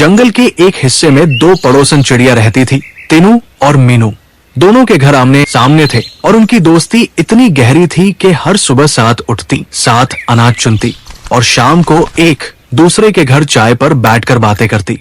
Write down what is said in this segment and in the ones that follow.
जंगल के एक हिस्से में दो पड़ोसन चिड़िया रहती थी, तीनू और मीनू। दोनों के घर आमने सामने थे और उनकी दोस्ती इतनी गहरी थी कि हर सुबह साथ उठती, साथ अनाज चुनती और शाम को एक दूसरे के घर चाय पर बैठकर बातें करती।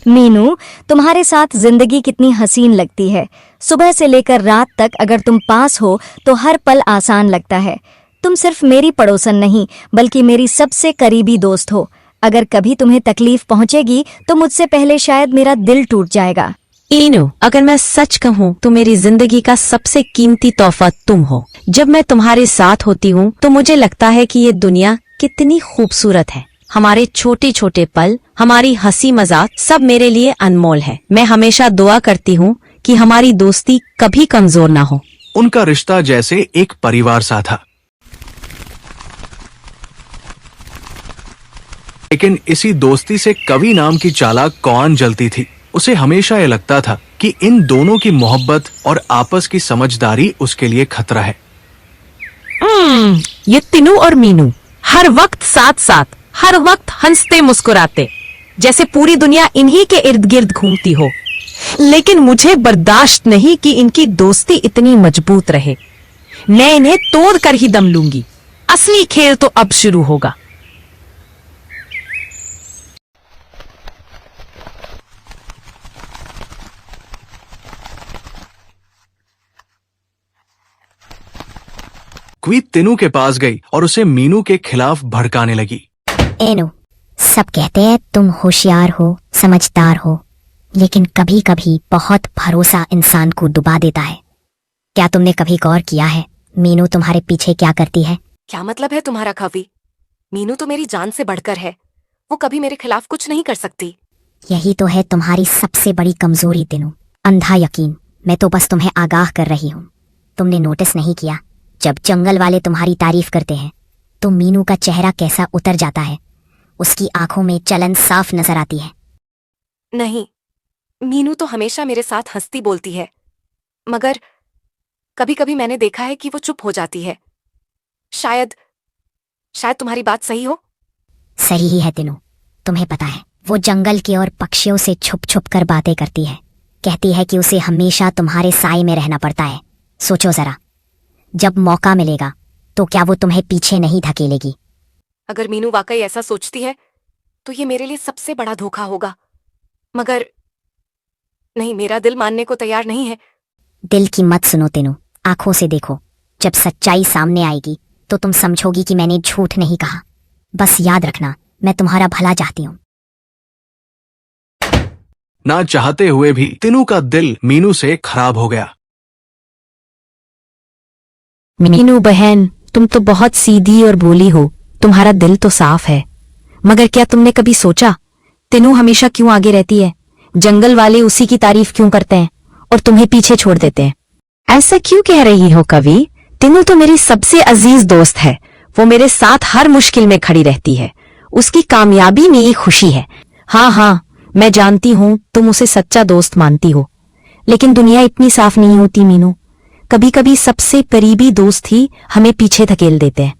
मीनू, तुम्हारे साथ जिंदगी कितनी हसीन लगती है। सुबह से लेकर रात तक अगर तुम पास हो तो हर पल आसान लगता है। तुम सिर्फ मेरी पड़ोसन नहीं बल्कि मेरी सबसे करीबी दोस्त हो। अगर कभी तुम्हें तकलीफ पहुंचेगी तो मुझसे पहले शायद मेरा दिल टूट जाएगा। मीनू, अगर मैं सच कहूँ तो मेरी जिंदगी का सबसे कीमती तोहफा तुम हो। जब मैं तुम्हारे साथ होती हूँ तो मुझे लगता है कि ये दुनिया कितनी खूबसूरत है। हमारे छोटे छोटे पल, हमारी हंसी मजाक सब मेरे लिए अनमोल है। मैं हमेशा दुआ करती हूँ कि हमारी दोस्ती कभी कमजोर ना हो। उनका रिश्ता जैसे एक परिवार सा था। लेकिन इसी दोस्ती से कवि नाम की चालाक कौन जलती थी। उसे हमेशा ये लगता था कि इन दोनों की मोहब्बत और आपस की समझदारी उसके लिए खतरा है। ये तीनू और मीनू हर वक्त साथ साथ, हर वक्त हंसते मुस्कुराते, जैसे पूरी दुनिया इन्हीं के इर्द गिर्द घूमती हो। लेकिन मुझे बर्दाश्त नहीं कि इनकी दोस्ती इतनी मजबूत रहे। मैं इन्हें तोड़ कर ही दम लूंगी। असली खेल तो अब शुरू होगा। क्वी तीनू के पास गई और उसे मीनू के खिलाफ भड़काने लगी। एनो, सब कहते हैं तुम होशियार हो, समझदार हो, लेकिन कभी कभी बहुत भरोसा इंसान को डुबा देता है। क्या तुमने कभी गौर किया है मीनू तुम्हारे पीछे क्या करती है? क्या मतलब है तुम्हारा कवि? मीनू तो मेरी जान से बढ़कर है। वो कभी मेरे खिलाफ कुछ नहीं कर सकती। यही तो है तुम्हारी सबसे बड़ी कमजोरी तीनू, अंधा यकीन। मैं तो बस तुम्हें आगाह कर रही हूँ। तुमने नोटिस नहीं किया जब जंगल वाले तुम्हारी तारीफ करते हैं तो मीनू का चेहरा कैसा उतर जाता है? उसकी आंखों में जलन साफ नजर आती है। नहीं, मीनू तो हमेशा मेरे साथ हंसती बोलती है, मगर कभी कभी मैंने देखा है कि वो चुप हो जाती है। शायद तुम्हारी बात सही हो। सही ही है तीनू। तुम्हें पता है वो जंगल के और पक्षियों से छुप छुप कर बातें करती है। कहती है कि उसे हमेशा तुम्हारे साए में रहना पड़ता है। सोचो जरा, जब मौका मिलेगा तो क्या वो तुम्हें पीछे नहीं धकेलेगी? अगर मीनू वाकई ऐसा सोचती है तो ये मेरे लिए सबसे बड़ा धोखा होगा। मगर नहीं, मेरा दिल मानने को तैयार नहीं है। दिल की मत सुनो तीनू, आंखों से देखो। जब सच्चाई सामने आएगी तो तुम समझोगी कि मैंने झूठ नहीं कहा। बस याद रखना, मैं तुम्हारा भला चाहती हूँ। ना चाहते हुए भी तीनू का दिल मीनू से खराब हो गया। मीनू बहन, तुम तो बहुत सीधी और भोली हो। तुम्हारा दिल तो साफ है, मगर क्या तुमने कभी सोचा तीनू हमेशा क्यों आगे रहती है? जंगल वाले उसी की तारीफ क्यों करते हैं और तुम्हें पीछे छोड़ देते हैं? ऐसा क्यों कह रही हो कवि? तीनू तो मेरी सबसे अजीज दोस्त है। वो मेरे साथ हर मुश्किल में खड़ी रहती है। उसकी कामयाबी मेरी खुशी है। हाँ हाँ, मैं जानती हूँ तुम उसे सच्चा दोस्त मानती हो, लेकिन दुनिया इतनी साफ नहीं होती मीनू। कभी कभी सबसे करीबी दोस्त ही हमें पीछे धकेल देते हैं।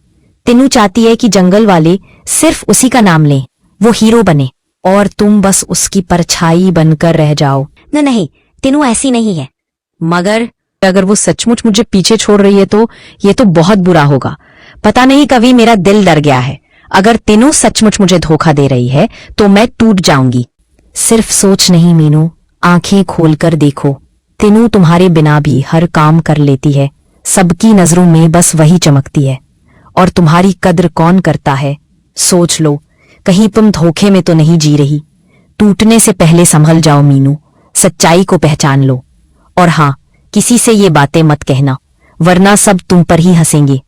तीनू चाहती है कि जंगल वाले सिर्फ उसी का नाम लें, वो हीरो बने, और तुम बस उसकी परछाई बनकर रह जाओ। नहीं, तीनू ऐसी नहीं है। मगर अगर वो सचमुच मुझे पीछे छोड़ रही है तो ये तो बहुत बुरा होगा। पता नहीं कवि, मेरा दिल डर गया है। अगर तीनू सचमुच मुझे धोखा दे रही है तो मैं टूट जाऊंगी। सिर्फ सोच नहीं मीनू, आंखें खोलकर देखो। तीनू तुम्हारे बिना भी हर काम कर लेती है। सबकी नजरों में बस वही चमकती है, और तुम्हारी कद्र कौन करता है? सोच लो, कहीं तुम धोखे में तो नहीं जी रही। टूटने से पहले संभल जाओ मीनू, सच्चाई को पहचान लो। और हाँ, किसी से ये बातें मत कहना, वरना सब तुम पर ही हंसेंगे।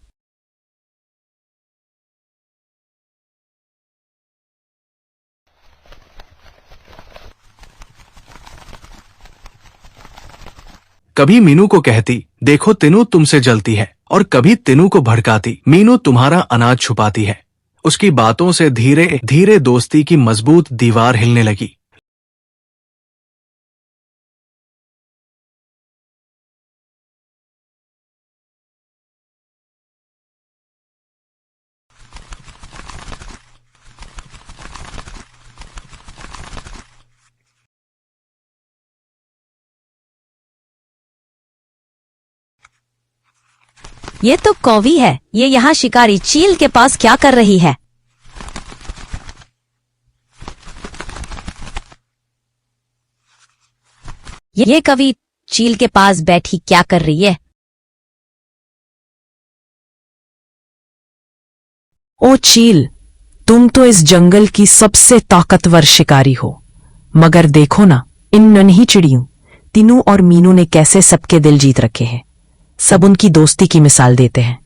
कभी मीनू को कहती, देखो तीनू तुमसे जलती है, और कभी तीनू को भड़काती, मीनू तुम्हारा अनाज छुपाती है। उसकी बातों से धीरे धीरे दोस्ती की मजबूत दीवार हिलने लगी। ये तो कौवी है। ये यहाँ शिकारी चील के पास क्या कर रही है? ये कवि चील के पास बैठी क्या कर रही है? ओ चील, तुम तो इस जंगल की सबसे ताकतवर शिकारी हो, मगर देखो ना, इन नन्ही चिड़ियों तीनू और मीनू ने कैसे सबके दिल जीत रखे हैं। सब उनकी दोस्ती की मिसाल देते हैं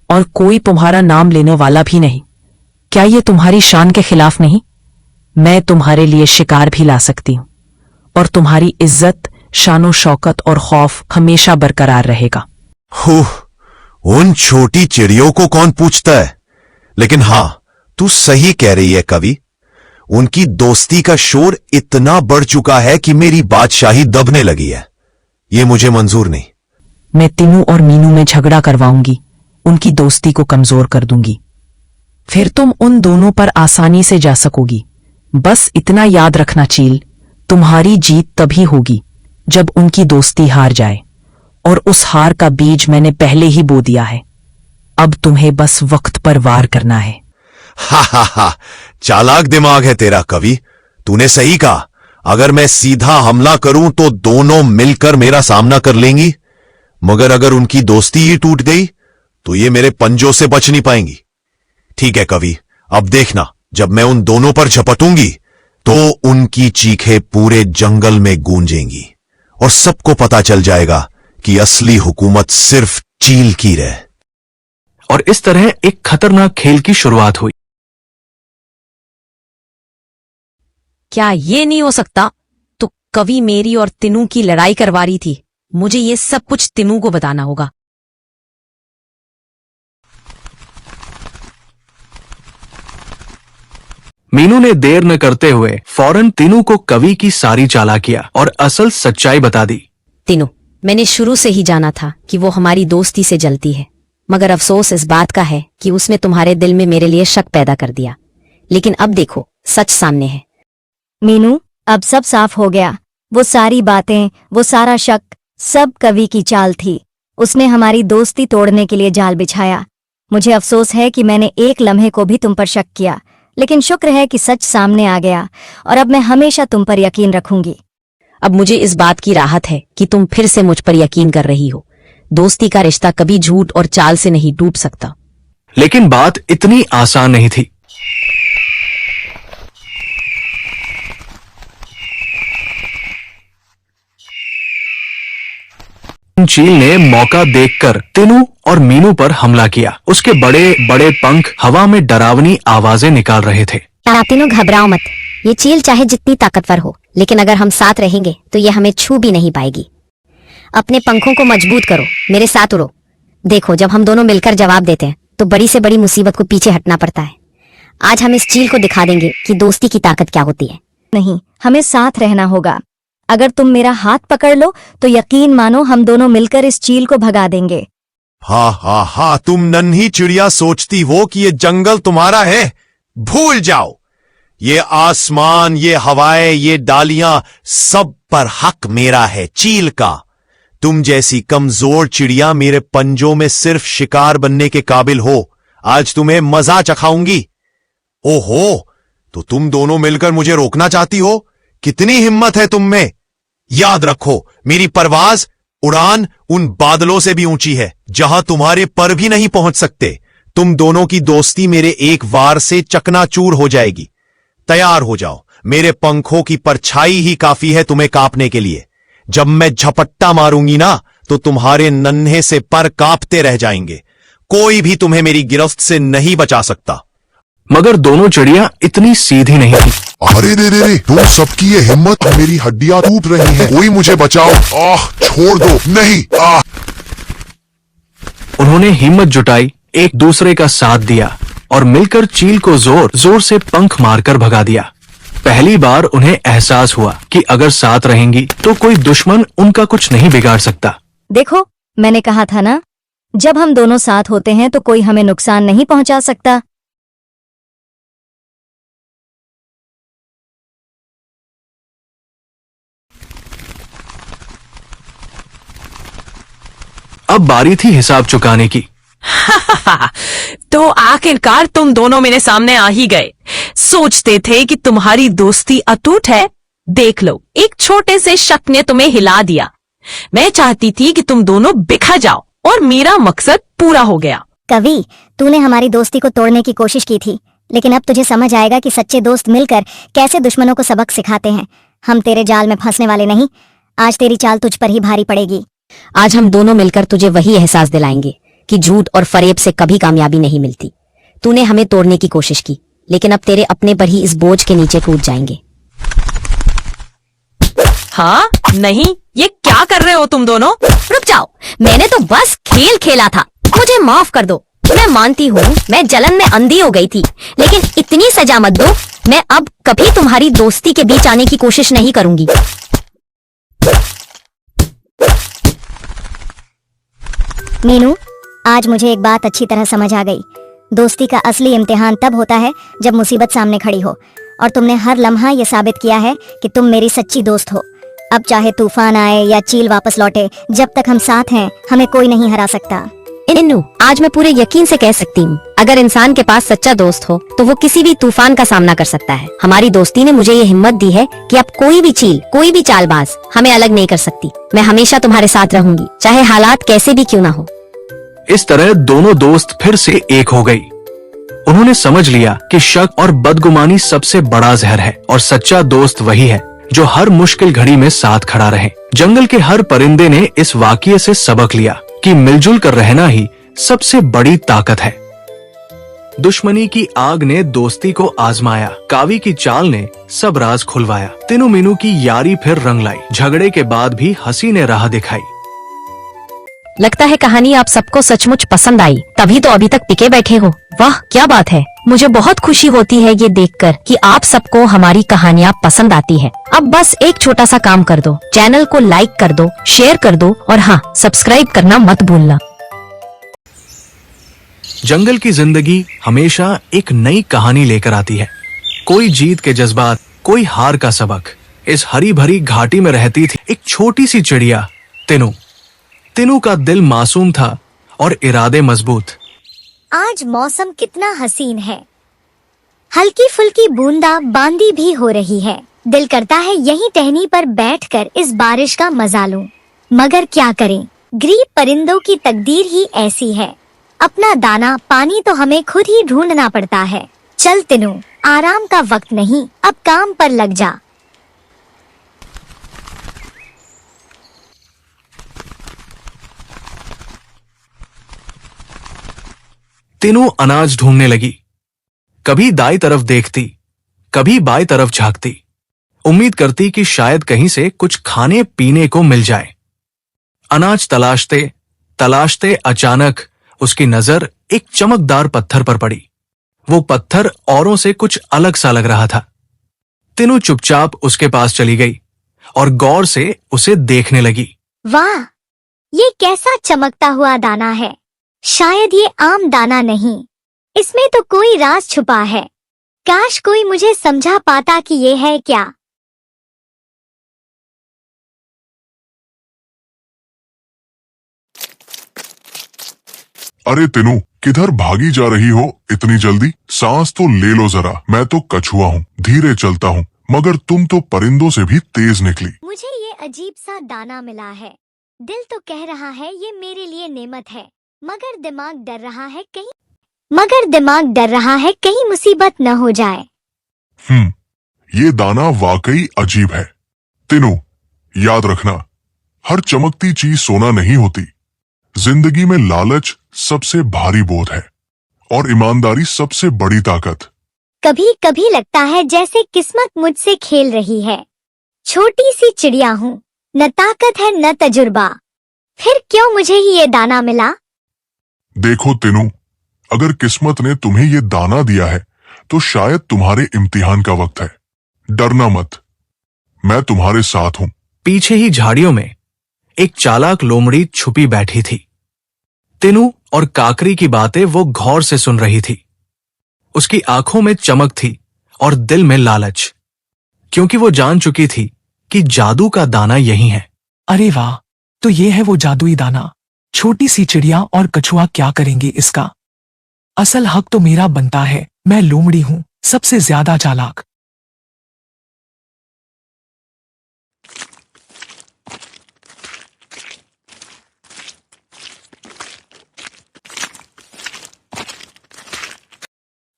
और कोई तुम्हारा नाम लेने वाला भी नहीं। क्या ये तुम्हारी शान के खिलाफ नहीं? मैं तुम्हारे लिए शिकार भी ला सकती हूं और तुम्हारी इज्जत, शानो शौकत और खौफ हमेशा बरकरार रहेगा। उन छोटी चिड़ियों को कौन पूछता है? लेकिन हां, तू सही कह रही है कवि। उनकी दोस्ती का शोर इतना बढ़ चुका है कि मेरी बादशाही दबने लगी है। ये मुझे मंजूर नहीं। मैं तीनू और मीनू में झगड़ा करवाऊंगी, उनकी दोस्ती को कमजोर कर दूंगी। फिर तुम उन दोनों पर आसानी से जा सकोगी। बस इतना याद रखना चील, तुम्हारी जीत तभी होगी जब उनकी दोस्ती हार जाए, और उस हार का बीज मैंने पहले ही बो दिया है। अब तुम्हें बस वक्त पर वार करना है। हा, चालाक दिमाग है तेरा कवि। तूने सही कहा। अगर मैं सीधा हमला करूं तो दोनों मिलकर मेरा सामना कर लेंगी, मगर अगर उनकी दोस्ती ही टूट गई तो ये मेरे पंजों से बच नहीं पाएंगी। ठीक है कवि, अब देखना, जब मैं उन दोनों पर झपटूंगी तो उनकी चीखें पूरे जंगल में गूंजेंगी और सबको पता चल जाएगा कि असली हुकूमत सिर्फ चील की रहे। और इस तरह एक खतरनाक खेल की शुरुआत हुई। क्या ये नहीं हो सकता? तो कवि मेरी और तीनू की लड़ाई करवा रही थी। मुझे ये सब कुछ तीनू को बताना होगा। मीनू ने देर न करते हुए फौरन तीनू को कवि की सारी चालाकियां और असल सच्चाई बता दी। तीनू, मैंने शुरू से ही जाना था कि वो हमारी दोस्ती से जलती है, मगर अफसोस इस बात का है कि उसने तुम्हारे दिल में मेरे लिए शक पैदा कर दिया। लेकिन अब देखो, सच सामने है। मीनू, अब सब साफ हो गया। वो सारी बातें, वो सारा शक, सब कवि की चाल थी। उसने हमारी दोस्ती तोड़ने के लिए जाल बिछाया। मुझे अफसोस है कि मैंने एक लम्हे को भी तुम पर शक किया, लेकिन शुक्र है कि सच सामने आ गया और अब मैं हमेशा तुम पर यकीन रखूंगी। अब मुझे इस बात की राहत है कि तुम फिर से मुझ पर यकीन कर रही हो। दोस्ती का रिश्ता कभी झूठ और चाल से नहीं टूट सकता। लेकिन बात इतनी आसान नहीं थी। चील ने मौका देखकर तीनू और मीनू पर हमला किया। उसके बड़े बड़े पंख हवा में डरावनी आवाजें निकाल रहे थे। आप तीनों घबराओ मत। ये चील चाहे जितनी ताकतवर हो, लेकिन अगर हम साथ रहेंगे तो ये हमें छू भी नहीं पाएगी। अपने पंखों को मजबूत करो, मेरे साथ उड़ो। देखो, जब हम दोनों मिलकर जवाब देते हैं तो बड़ी से बड़ी मुसीबत को पीछे हटना पड़ता है। आज हम इस चील को दिखा देंगे कि दोस्ती की ताकत क्या होती है। नहीं, हमें साथ रहना होगा। अगर तुम मेरा हाथ पकड़ लो तो यकीन मानो हम दोनों मिलकर इस चील को भगा देंगे। हा, तुम नन्ही चिड़िया सोचती हो कि ये जंगल तुम्हारा है? भूल जाओ। ये आसमान, ये हवाएं, ये डालियां, सब पर हक मेरा है, चील का। तुम जैसी कमजोर चिड़िया मेरे पंजों में सिर्फ शिकार बनने के काबिल हो। आज तुम्हें मजा चखाऊंगी। ओहो, तो तुम दोनों मिलकर मुझे रोकना चाहती हो? कितनी हिम्मत है तुम में। याद रखो, मेरी परवाज, उड़ान उन बादलों से भी ऊंची है जहां तुम्हारे पर भी नहीं पहुंच सकते। तुम दोनों की दोस्ती मेरे एक वार से चकनाचूर हो जाएगी। तैयार हो जाओ, मेरे पंखों की परछाई ही काफी है तुम्हें कांपने के लिए। जब मैं झपट्टा मारूंगी ना तो तुम्हारे नन्हे से पर कांपते रह जाएंगे। कोई भी तुम्हें मेरी गिरफ्त से नहीं बचा सकता। मगर दोनों चिड़िया इतनी सीधी नहीं थी। अरे रे, तुम सबकी ये हिम्मत, मेरी हड्डियां टूट रही हैं। कोई मुझे बचाओ। छोड़ दो। नहीं। उन्होंने हिम्मत जुटाई, एक दूसरे का साथ दिया और मिलकर चील को जोर जोर से पंख मारकर भगा दिया। पहली बार उन्हें एहसास हुआ कि अगर साथ रहेंगी तो कोई दुश्मन उनका कुछ नहीं बिगाड़ सकता। देखो, मैंने कहा था ना, जब हम दोनों साथ होते हैं तो कोई हमें नुकसान नहीं पहुंचा सकता। अब बारी थी हिसाब चुकाने की। तो आखिरकार तुम दोनों मेरे सामने आ ही गए। सोचते थे कि तुम्हारी दोस्ती अटूट है। देख लो, एक छोटे से शक ने तुम्हें हिला दिया। मैं चाहती थी कि तुम दोनों बिखर जाओ और मेरा मकसद पूरा हो गया। कवि, तूने हमारी दोस्ती को तोड़ने की कोशिश की थी, लेकिन अब तुझे समझ आएगा कि सच्चे दोस्त मिलकर कैसे दुश्मनों को सबक सिखाते हैं। हम तेरे जाल में फंसने वाले नहीं। आज तेरी चाल तुझ पर ही भारी पड़ेगी। आज हम दोनों मिलकर तुझे वही एहसास दिलाएंगे कि झूठ और फरेब से कभी कामयाबी नहीं मिलती। तूने हमें तोड़ने की कोशिश की, लेकिन अब तेरे अपने पर ही इस बोझ के नीचे कूद जाएंगे। हाँ? नहीं, ये क्या कर रहे हो तुम दोनों? रुक जाओ, मैंने तो बस खेल खेला था, मुझे माफ कर दो। मैं मानती हूँ मैं जलन में अंधी हो गई थी, लेकिन इतनी सजा मत दो। मैं अब कभी तुम्हारी दोस्ती के बीच आने की कोशिश नहीं करूंगी। मीनू, आज मुझे एक बात अच्छी तरह समझ आ गई। दोस्ती का असली इम्तिहान तब होता है जब मुसीबत सामने खड़ी हो, और तुमने हर लम्हा ये साबित किया है कि तुम मेरी सच्ची दोस्त हो। अब चाहे तूफान आए या चील वापस लौटे, जब तक हम साथ हैं हमें कोई नहीं हरा सकता। इन्नू, आज मैं पूरे यकीन से कह सकती हूँ, अगर इंसान के पास सच्चा दोस्त हो तो वो किसी भी तूफान का सामना कर सकता है। हमारी दोस्ती ने मुझे ये हिम्मत दी है कि अब कोई भी चील, कोई भी चालबाज हमें अलग नहीं कर सकती। मैं हमेशा तुम्हारे साथ रहूंगी, चाहे हालात कैसे भी क्यों ना हो। इस तरह दोनों दोस्त फिर से एक हो गई। उन्होंने समझ लिया कि शक और बदगुमानी सबसे बड़ा जहर है, और सच्चा दोस्त वही है जो हर मुश्किल घड़ी में साथ खड़ा रहे। जंगल के हर परिंदे ने इस वाकये से सबक लिया कि मिलजुल कर रहना ही सबसे बड़ी ताकत है। दुश्मनी की आग ने दोस्ती को आजमाया, कावी की चाल ने सब राज खुलवाया। तीनों मीनू की यारी फिर रंग लाई। झगड़े के बाद भी हंसी ने राह दिखाई। लगता है कहानी आप सबको सचमुच पसंद आई, तभी तो अभी तक टिके बैठे हो। वाह, क्या बात है। मुझे बहुत खुशी होती है ये देखकर कि आप सबको हमारी कहानियाँ पसंद आती है। अब बस एक छोटा सा काम कर दो, चैनल को लाइक कर दो, शेयर कर दो, और हाँ, सब्सक्राइब करना मत भूलना। जंगल की जिंदगी हमेशा एक नई कहानी लेकर आती है। कोई जीत के जज्बात, कोई हार का सबक। इस हरी भरी घाटी में रहती थी एक छोटी सी चिड़िया, तीनू। तीनू का दिल मासूम था और इरादे मजबूत। आज मौसम कितना हसीन है। हल्की फुल्की बूंदा बांदी भी हो रही है। दिल करता है यहीं टहनी पर बैठकर इस बारिश का मजा लूं। मगर क्या करें, गरीब परिंदों की तकदीर ही ऐसी है। अपना दाना पानी तो हमें खुद ही ढूंढना पड़ता है। चल तीनू, आराम का वक्त नहीं, अब काम पर लग जा। तीनू अनाज ढूंढने लगी। कभी दाई तरफ देखती, कभी बाई तरफ झांकती, उम्मीद करती कि शायद कहीं से कुछ खाने पीने को मिल जाए। अनाज तलाशते तलाशते अचानक उसकी नजर एक चमकदार पत्थर पर पड़ी। वो पत्थर औरों से कुछ अलग सा लग रहा था। तीनू चुपचाप उसके पास चली गई और गौर से उसे देखने लगी। वाह, ये कैसा चमकता हुआ दाना है। शायद ये आम दाना नहीं, इसमें तो कोई राज छुपा है। काश कोई मुझे समझा पाता कि ये है क्या। अरे तीनू, किधर भागी जा रही हो इतनी जल्दी? सांस तो ले लो जरा। मैं तो कछुआ हूँ, धीरे चलता हूँ, मगर तुम तो परिंदों से भी तेज निकली। मुझे ये अजीब सा दाना मिला है। दिल तो कह रहा है ये मेरे लिए नेमत है, मगर दिमाग डर रहा है कहीं मुसीबत न हो जाए। ये दाना वाकई अजीब है। तीनू, याद रखना, हर चमकती चीज सोना नहीं होती। जिंदगी में लालच सबसे भारी बोझ है और ईमानदारी सबसे बड़ी ताकत। कभी कभी लगता है जैसे किस्मत मुझसे खेल रही है। छोटी सी चिड़िया हूँ, न ताकत है न तजुर्बा, फिर क्यों मुझे ही ये दाना मिला? देखो तीनू, अगर किस्मत ने तुम्हें ये दाना दिया है तो शायद तुम्हारे इम्तिहान का वक्त है। डरना मत, मैं तुम्हारे साथ हूँ। पीछे ही झाड़ियों में एक चालाक लोमड़ी छुपी बैठी थी। तीनू और काकरी की बातें वो गौर से सुन रही थी। उसकी आंखों में चमक थी और दिल में लालच, क्योंकि वो जान चुकी थी कि जादू का दाना यही है। अरे वाह, तो ये है वो जादुई दाना। छोटी सी चिड़िया और कछुआ क्या करेंगे इसका? असल हक तो मेरा बनता है, मैं लोमड़ी हूं, सबसे ज्यादा चालाक।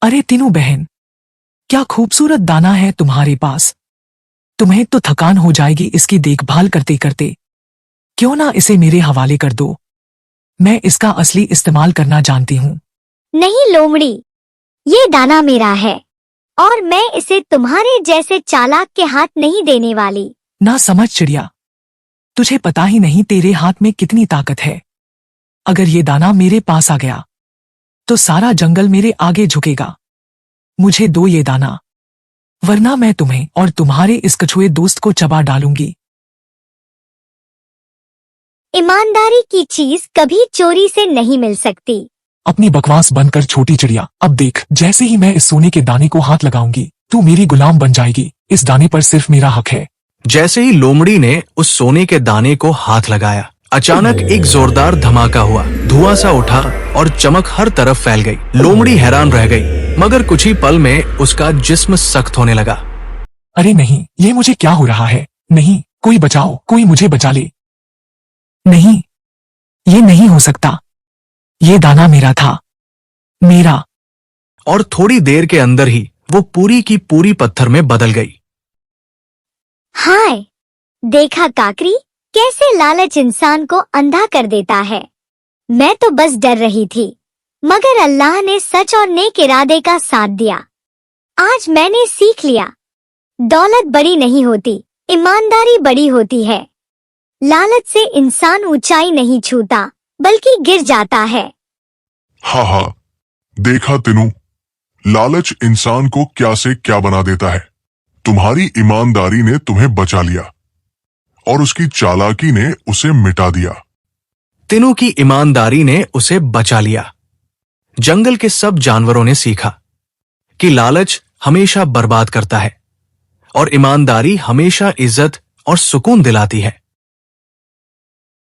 अरे तीनों बहन, क्या खूबसूरत दाना है तुम्हारे पास। तुम्हें तो थकान हो जाएगी इसकी देखभाल करते करते। क्यों ना इसे मेरे हवाले कर दो, मैं इसका असली इस्तेमाल करना जानती हूँ। नहीं लोमड़ी, ये दाना मेरा है और मैं इसे तुम्हारे जैसे चालाक के हाथ नहीं देने वाली। ना समझ चिड़िया, तुझे पता ही नहीं तेरे हाथ में कितनी ताकत है। अगर ये दाना मेरे पास आ गया तो सारा जंगल मेरे आगे झुकेगा। मुझे दो ये दाना, वरना मैं तुम्हें और तुम्हारे इस कछुए दोस्त को चबा डालूंगी। ईमानदारी की चीज कभी चोरी से नहीं मिल सकती। अपनी बकवास बंद कर छोटी चिड़िया, अब देख, जैसे ही मैं इस सोने के दाने को हाथ लगाऊंगी तू मेरी गुलाम बन जाएगी। इस दाने पर सिर्फ मेरा हक है। जैसे ही लोमड़ी ने उस सोने के दाने को हाथ लगाया, अचानक एक जोरदार धमाका हुआ, धुआं सा उठा और चमक हर तरफ फैल गई। लोमड़ी हैरान रह गई, मगर कुछ ही पल में उसका जिस्म सख्त होने लगा। अरे नहीं, ये मुझे क्या हो रहा है? नहीं, कोई बचाओ, कोई मुझे बचा ले। नहीं, ये नहीं हो सकता। ये दाना मेरा था, मेरा। और थोड़ी देर के अंदर ही वो पूरी की पूरी पत्थर में बदल गई। हाय, देखा काकरी, कैसे लालच इंसान को अंधा कर देता है। मैं तो बस डर रही थी, मगर अल्लाह ने सच और नेक इरादे का साथ दिया। आज मैंने सीख लिया, दौलत बड़ी नहीं होती, ईमानदारी बड़ी होती है। लालच से इंसान ऊंचाई नहीं छूता, बल्कि गिर जाता है। हाँ, देखा तीनू, लालच इंसान को क्या से क्या बना देता है। तुम्हारी ईमानदारी ने तुम्हें बचा लिया और उसकी चालाकी ने उसे मिटा दिया। तीनों की ईमानदारी ने उसे बचा लिया। जंगल के सब जानवरों ने सीखा कि लालच हमेशा बर्बाद करता है और ईमानदारी हमेशा इज्जत और सुकून दिलाती है।